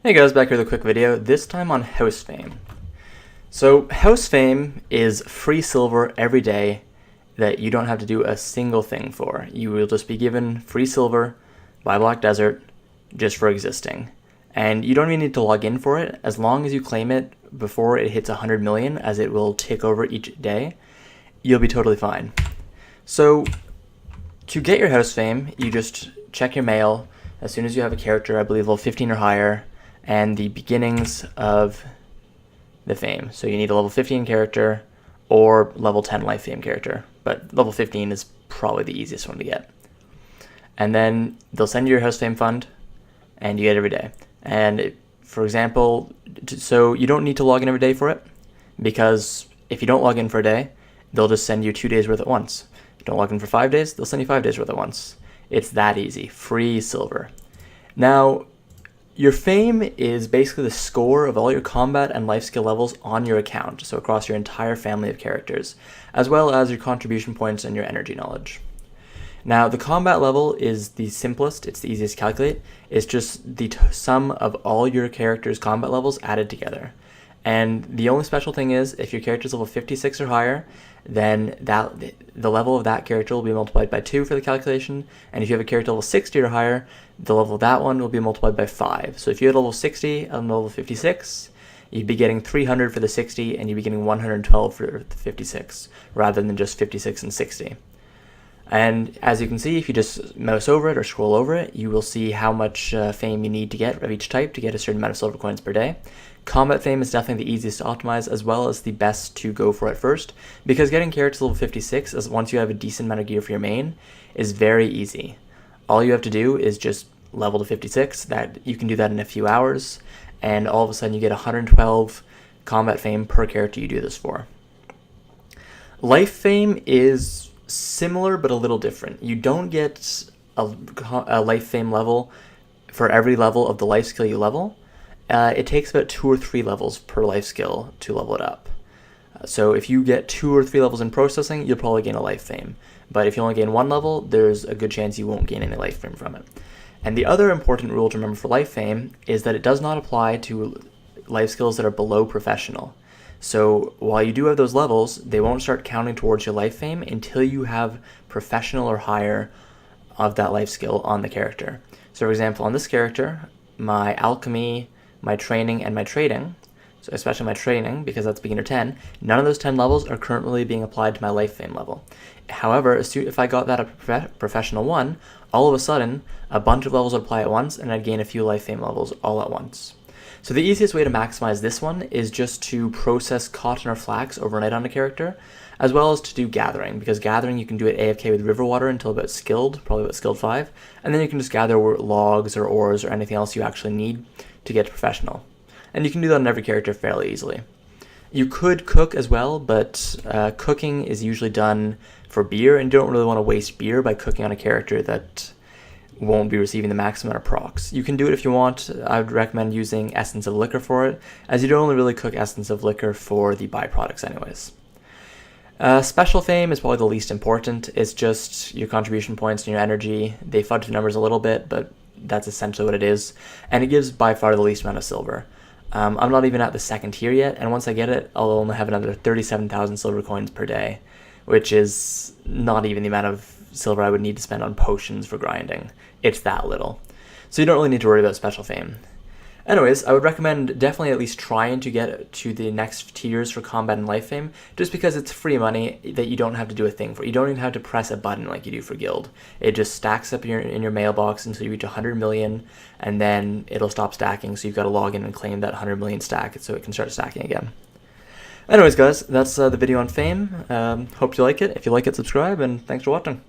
Hey guys, back here with a quick video, this time on House Fame. So House Fame is free silver every day that you don't have to do a single thing for. You will just be given free silver by Black Desert just for existing. And you don't even need to log in for it. As long as you claim it before it hits 100 million, as it will tick over each day, you'll be totally fine. So to get your House Fame, you just check your mail as soon as you have a character, I believe level 15 or higher, and the beginnings of the fame. So you need a level 15 character or level 10 life fame character, but level 15 is probably the easiest one to get. And then they'll send you your House Fame fund, and you get it every day. And for example, so you don't need to log in every day for it, because if you don't log in for a day, they'll just send you 2 days worth at once. If you don't log in for 5 days, they'll send you 5 days worth at once. It's that easy, free silver. Now, your fame is basically the score of all your combat and life skill levels on your account, so across your entire family of characters, as well as your contribution points and your energy knowledge. Now, the combat level is the simplest, it's the easiest to calculate. It's just the sum of all your character's combat levels added together. And the only special thing is, if your character is level 56 or higher, then the level of that character will be multiplied by 2 for the calculation, and if you have a character level 60 or higher, the level of that one will be multiplied by 5. So if you had level 60 and level 56, you'd be getting 300 for the 60, and you'd be getting 112 for the 56, rather than just 56 and 60. And as you can see, if you just mouse over it or scroll over it, you will see how much fame you need to get of each type to get a certain amount of silver coins per day. Combat fame is definitely the easiest to optimize, as well as the best to go for at first, because getting characters level 56, as once you have a decent amount of gear for your main, is very easy. All you have to do is just level to 56, that you can do that in a few hours, and all of a sudden you get 112 combat fame per character you do this for. Life fame is similar but a little different. You don't get a life fame level for every level of the life skill you level. It takes about 2 or 3 levels per life skill to level it up. So if you get 2 or 3 levels in processing, you'll probably gain a life fame. But if you only gain 1 level, there's a good chance you won't gain any life fame from it. And the other important rule to remember for life fame is that it does not apply to life skills that are below professional. So while you do have those levels, they won't start counting towards your life fame until you have professional or higher of that life skill on the character. So for example, on this character, my alchemy, my training, and my trading, so especially my training, because that's beginner 10, none of those 10 levels are currently being applied to my life fame level. However, if I got that at professional 1, all of a sudden, a bunch of levels would apply at once, and I'd gain a few life fame levels all at once. So the easiest way to maximize this one is just to process cotton or flax overnight on a character, as well as to do gathering, because gathering you can do it AFK with river water until about skilled, probably about skilled 5, and then you can just gather logs or ores or anything else you actually need to get to professional. And you can do that on every character fairly easily. You could cook as well, but cooking is usually done for beer, and you don't really want to waste beer by cooking on a character that won't be receiving the maximum amount of procs. You can do it if you want. I would recommend using Essence of Liquor for it, as you don't only really cook Essence of Liquor for the byproducts anyways. Special fame is probably the least important. It's just your contribution points and your energy. They fudge the numbers a little bit, but that's essentially what it is, and it gives by far the least amount of silver. I'm not even at the 2nd tier yet, and once I get it, I'll only have another 37,000 silver coins per day, which is not even the amount of silver I would need to spend on potions for grinding. It's that little. So you don't really need to worry about special fame. Anyways, I would recommend definitely at least trying to get to the next tiers for combat and life fame, just because it's free money that you don't have to do a thing for. You don't even have to press a button like you do for guild. It just stacks up in your mailbox until you reach 100 million, and then it'll stop stacking, so you've got to log in and claim that 100 million stack so it can start stacking again. Anyways guys, that's the video on fame. Hope you like it. If you like it, subscribe, and thanks for watching.